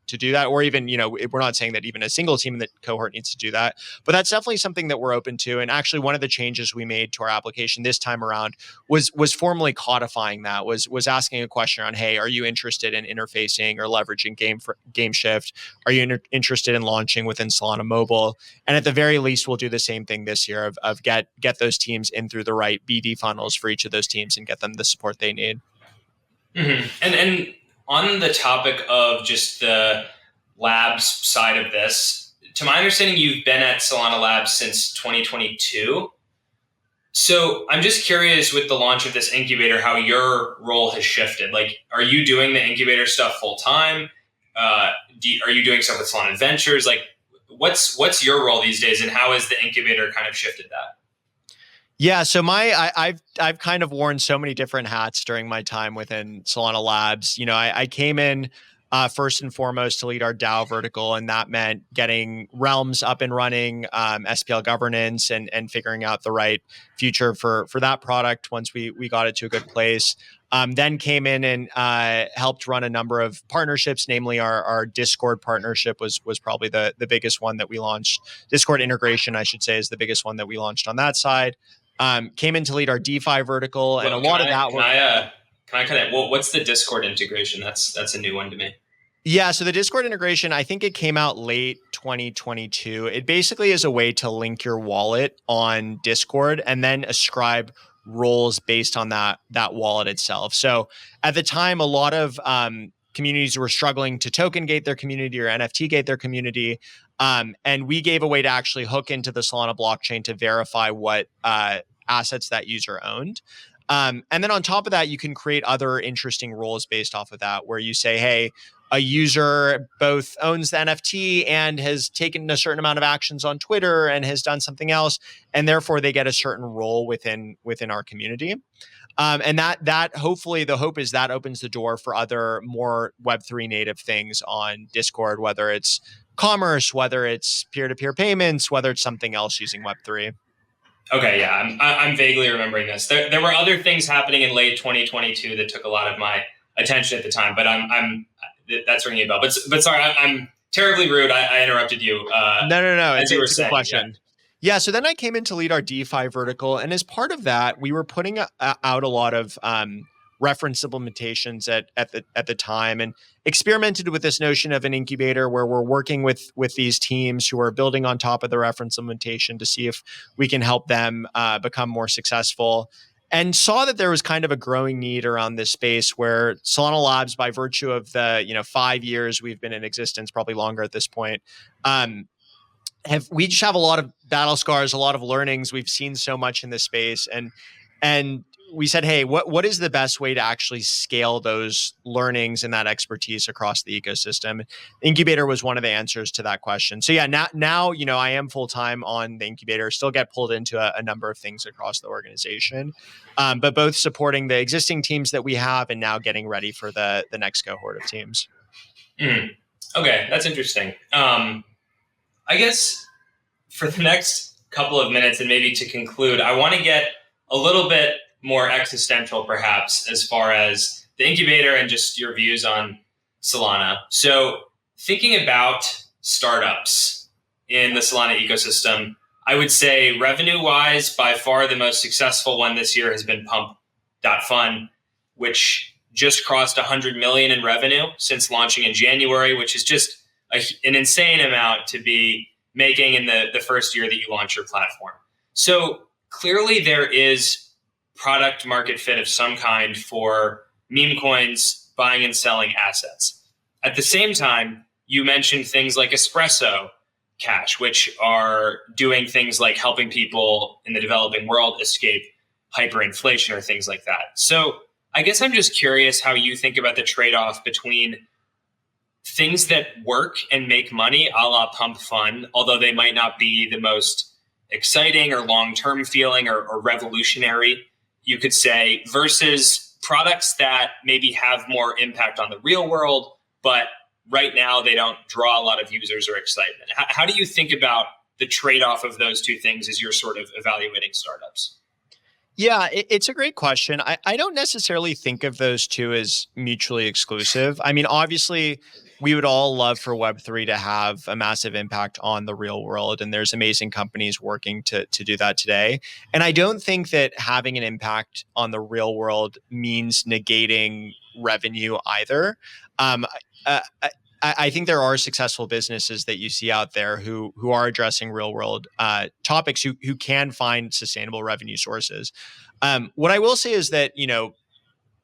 do that, or even, we're not saying that even a single team in the cohort needs to do that. But that's definitely something that we're open to. And actually, one of the changes we made to our application this time around was formally codifying that, was asking a question on, hey, are you interested in interfacing or leveraging GameShift? Are you interested in launching within Solana Mobile? And at the very least, we'll do the same thing this year of get those teams in through the right BD funnels for each of those teams and get them the support they need. Mm-hmm. And on the topic of just the labs side of this, to my understanding, you've been at Solana Labs since 2022. So I'm just curious, with the launch of this incubator, how your role has shifted. Like, are you doing the incubator stuff full time? Are you doing stuff with Solana Ventures? Like, what's your role these days, and how has the incubator kind of shifted that? Yeah, so I've kind of worn so many different hats during my time within Solana Labs. I came in first and foremost to lead our DAO vertical, and that meant getting Realms up and running, SPL governance, and figuring out the right future for that product once we got it to a good place. Then came in and helped run a number of partnerships, namely our Discord partnership was probably the biggest one that we launched. Discord integration, I should say, is the biggest one that we launched on that side. Came in to lead our DeFi vertical, and a lot of that. Can I kind of what's the Discord integration? That's a new one to me. Yeah, so the Discord integration, I think it came out late 2022. It basically is a way to link your wallet on Discord and then ascribe roles based on that wallet itself. So at the time, a lot of communities were struggling to token gate their community or NFT gate their community. And we gave a way to actually hook into the Solana blockchain to verify what assets that user owned. And then on top of that, you can create other interesting roles based off of that, where you say, hey, a user both owns the NFT and has taken a certain amount of actions on Twitter and has done something else, and therefore they get a certain role within our community. And that hopefully the hope is that opens the door for other more Web3 native things on Discord, whether it's commerce, whether it's peer-to-peer payments, whether it's something else using Web3. Okay, yeah, I'm vaguely remembering this. There were other things happening in late 2022 that took a lot of my attention at the time, but that's ringing a bell. But sorry, I'm terribly rude. I interrupted you. No. It's a good question. Yeah, so then I came in to lead our DeFi vertical, and as part of that, we were putting out a lot of reference implementations at the time, and experimented with this notion of an incubator where we're working with these teams who are building on top of the reference implementation to see if we can help them become more successful. And saw that there was kind of a growing need around this space where Solana Labs, by virtue of the 5 years we've been in existence, probably longer at this point, we just have a lot of battle scars, a lot of learnings. We've seen so much in this space, and we said, hey, what is the best way to actually scale those learnings and that expertise across the ecosystem? Incubator was one of the answers to that question. So yeah, now I am full-time on the incubator, still get pulled into a number of things across the organization, but both supporting the existing teams that we have and now getting ready for the next cohort of teams. Okay, that's interesting. I guess for the next couple of minutes and maybe to conclude, I want to get a little bit more existential, perhaps, as far as the incubator and just your views on Solana. So thinking about startups in the Solana ecosystem, I would say revenue-wise, by far the most successful one this year has been Pump.Fun, which just crossed 100 million in revenue since launching in January, which is just an insane amount to be making in the first year that you launch your platform. So clearly there is product market fit of some kind for meme coins buying and selling assets. At the same time, you mentioned things like Espresso Cash, which are doing things like helping people in the developing world escape hyperinflation or things like that. So I guess I'm just curious how you think about the trade-off between things that work and make money, a la Pump Fun, although they might not be the most exciting or long-term feeling or revolutionary, you could say, versus products that maybe have more impact on the real world, but right now they don't draw a lot of users or excitement. How do you think about the trade-off of those two things as you're sort of evaluating startups? Yeah, it's a great question. I don't necessarily think of those two as mutually exclusive. I mean, obviously, we would all love for Web3 to have a massive impact on the real world, and there's amazing companies working to do that today. And I don't think that having an impact on the real world means negating revenue either. I think there are successful businesses that you see out there who are addressing real world topics who can find sustainable revenue sources. What I will say is that,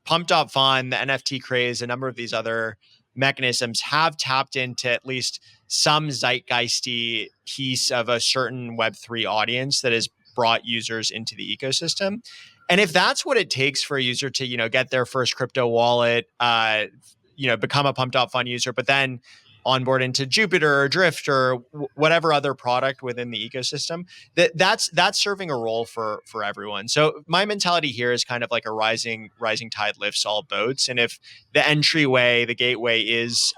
Pump.Fun, the NFT craze, a number of these other mechanisms have tapped into at least some zeitgeisty piece of a certain Web3 audience that has brought users into the ecosystem. And if that's what it takes for a user to, get their first crypto wallet, become a Pump.Fun user, but then onboard into Jupiter or Drift or whatever other product within the ecosystem, that's serving a role for everyone. So my mentality here is kind of like a rising tide lifts all boats. And if the entryway, the gateway is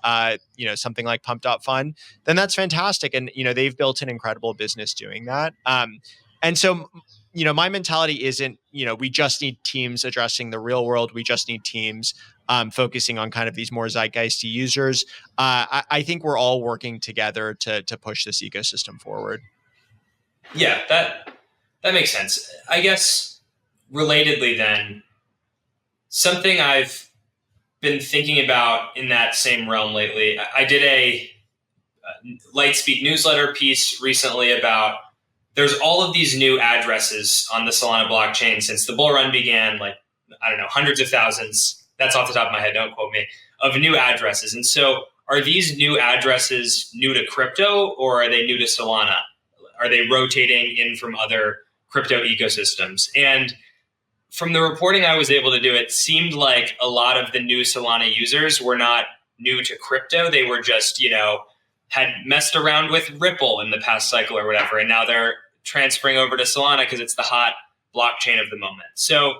something like Pump.Fun, then that's fantastic. And they've built an incredible business doing that. And so my mentality isn't, we just need teams addressing the real world. We just need teams focusing on kind of these more zeitgeisty users. I think we're all working together to push this ecosystem forward. Yeah, that makes sense. I guess relatedly then, something I've been thinking about in that same realm lately, I did a Lightspeed newsletter piece recently about there's all of these new addresses on the Solana blockchain since the bull run began, like, I don't know, hundreds of thousands. That's off the top of my head, don't quote me, of new addresses. And so are these new addresses new to crypto, or are they new to Solana? Are they rotating in from other crypto ecosystems? And from the reporting I was able to do, it seemed like a lot of the new Solana users were not new to crypto. They were just, had messed around with Ripple in the past cycle or whatever, and now they're transferring over to Solana because it's the hot blockchain of the moment. So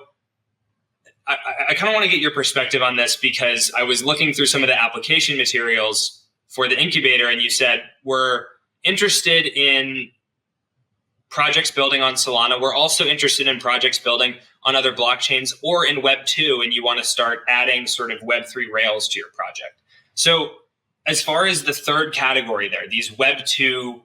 I kind of want to get your perspective on this, because I was looking through some of the application materials for the incubator, and you said we're interested in projects building on Solana. We're also interested in projects building on other blockchains or in Web 2, and you want to start adding sort of Web 3 rails to your project. So as far as the third category there, these Web 2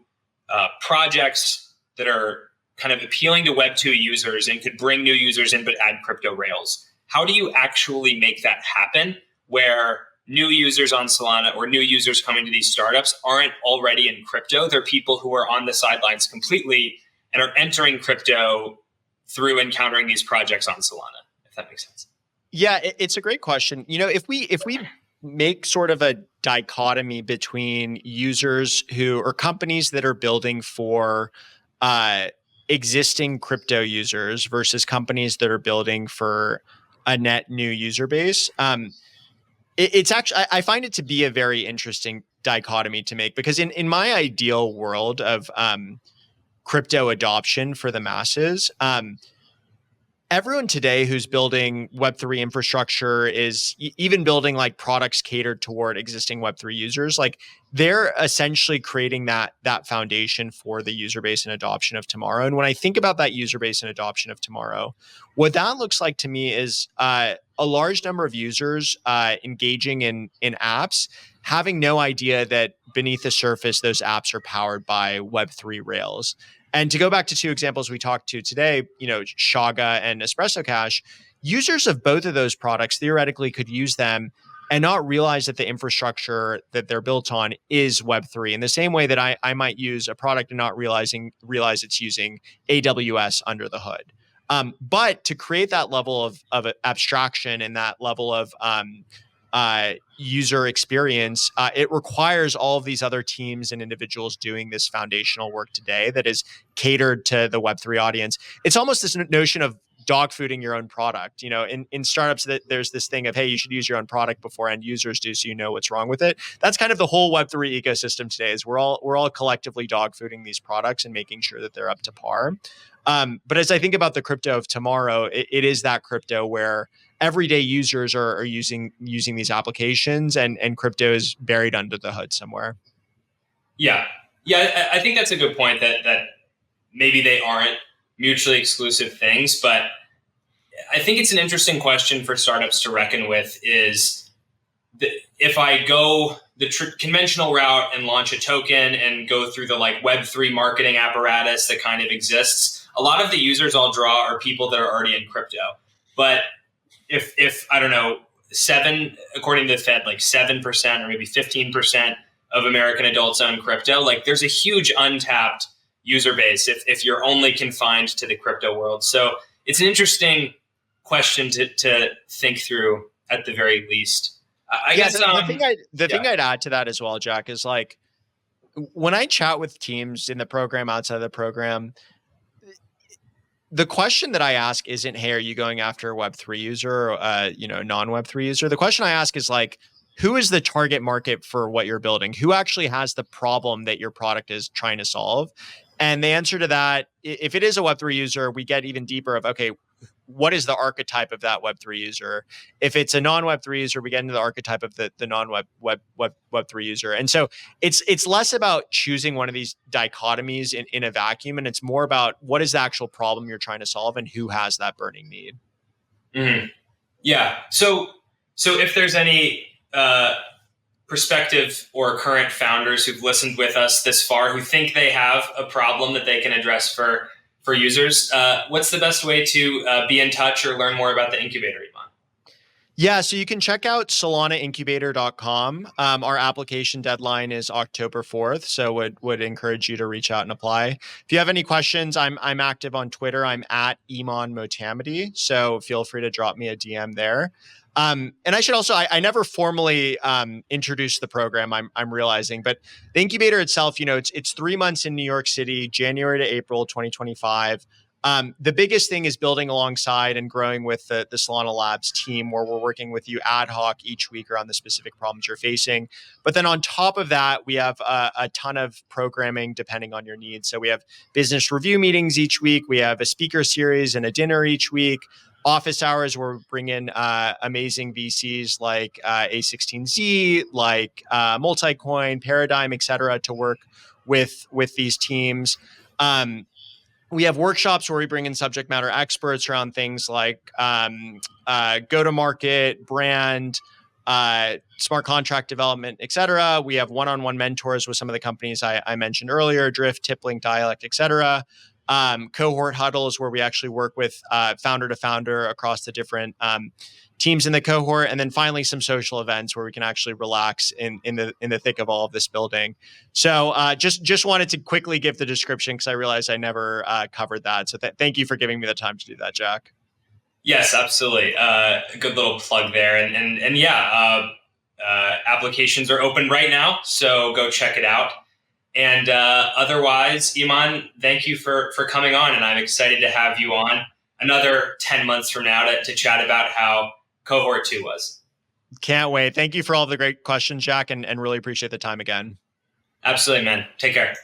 projects that are kind of appealing to Web 2 users and could bring new users in but add crypto rails, how do you actually make that happen where new users on Solana or new users coming to these startups aren't already in crypto? They're people who are on the sidelines completely and are entering crypto through encountering these projects on Solana, if that makes sense. Yeah, it's a great question. If we make sort of a dichotomy between users or companies that are building for existing crypto users versus companies that are building for a net new user base, it's actually, I find it to be a very interesting dichotomy to make, because in my ideal world of crypto adoption for the masses, everyone today who's building Web3 infrastructure is even building like products catered toward existing Web3 users. Like, they're essentially creating that foundation for the user base and adoption of tomorrow. And when I think about that user base and adoption of tomorrow, what that looks like to me is a large number of users engaging in apps, having no idea that beneath the surface, those apps are powered by Web3 rails. And to go back to two examples we talked to today, Shaga and Espresso Cash, users of both of those products theoretically could use them and not realize that the infrastructure that they're built on is Web3, in the same way that I might use a product and not realize it's using AWS under the hood. But to create that level of abstraction and that level of user experience, it requires all of these other teams and individuals doing this foundational work today that is catered to the Web3 audience. It's almost this notion of dog fooding your own product. In startups, that there's this thing of, hey, you should use your own product before end users do, so you know what's wrong with it. That's kind of the whole Web3 ecosystem today, is we're all collectively dog fooding these products and making sure that they're up to par. But as I think about the crypto of tomorrow, it is that crypto where everyday users are using these applications, and crypto is buried under the hood somewhere. Yeah. I think that's a good point, that maybe they aren't mutually exclusive things, but I think it's an interesting question for startups to reckon with, is if I go the conventional route and launch a token and go through the like Web3 marketing apparatus that kind of exists, a lot of the users I'll draw are people that are already in crypto. But if I don't know, according to the Fed, like 7% or maybe 15% of American adults own crypto, like there's a huge untapped user base if you're only confined to the crypto world. So it's an interesting question to think through at the very least. I guess the thing I'd add to that as well, Jack, is like when I chat with teams in the program, outside of the program, the question that I ask isn't, hey, are you going after a Web3 user or non-Web3 user? The question I ask is like, who is the target market for what you're building? Who actually has the problem that your product is trying to solve? And the answer to that, if it is a Web3 user, we get even deeper of, okay, what is the archetype of that Web3 user? If it's a non-Web3 user, we get into the archetype of the non-Web3 user. And so it's less about choosing one of these dichotomies in a vacuum, and it's more about what is the actual problem you're trying to solve and who has that burning need. Mm-hmm. Yeah. So if there's any prospective or current founders who've listened with us this far who think they have a problem that they can address for users, what's the best way to be in touch or learn more about the incubator, Emon? Yeah, so you can check out solanaincubator.com. Our application deadline is October 4th, so would encourage you to reach out and apply. If you have any questions, I'm active on Twitter. I'm at Emon Motamedi, so feel free to drop me a DM there. And I should also, I never formally introduced the program, I'm realizing, but the incubator itself, it's 3 months in New York City, January to April 2025. The biggest thing is building alongside and growing with the Solana Labs team, where we're working with you ad hoc each week around the specific problems you're facing. But then on top of that, we have a ton of programming depending on your needs. So we have business review meetings each week. We have a speaker series and a dinner each week. Office hours where we bring in amazing VCs like A16Z, like Multicoin, Paradigm, et cetera, to work with these teams. We have workshops where we bring in subject matter experts around things like go-to-market, brand, smart contract development, et cetera. We have one-on-one mentors with some of the companies I mentioned earlier, Drift, Tiplink, Dialect, et cetera. Cohort huddles where we actually work with founder to founder across the different teams in the cohort, and then finally some social events where we can actually relax in the thick of all of this building. So just wanted to quickly give the description because I realized I never covered that. So thank you for giving me the time to do that, Jack. Yes, absolutely. A good little plug there, and yeah, applications are open right now, so go check it out. And otherwise, Emon, thank you for coming on, and I'm excited to have you on another 10 months from now to chat about how Cohort 2 was. Can't wait. Thank you for all the great questions, Jack, and really appreciate the time again. Absolutely, man. Take care.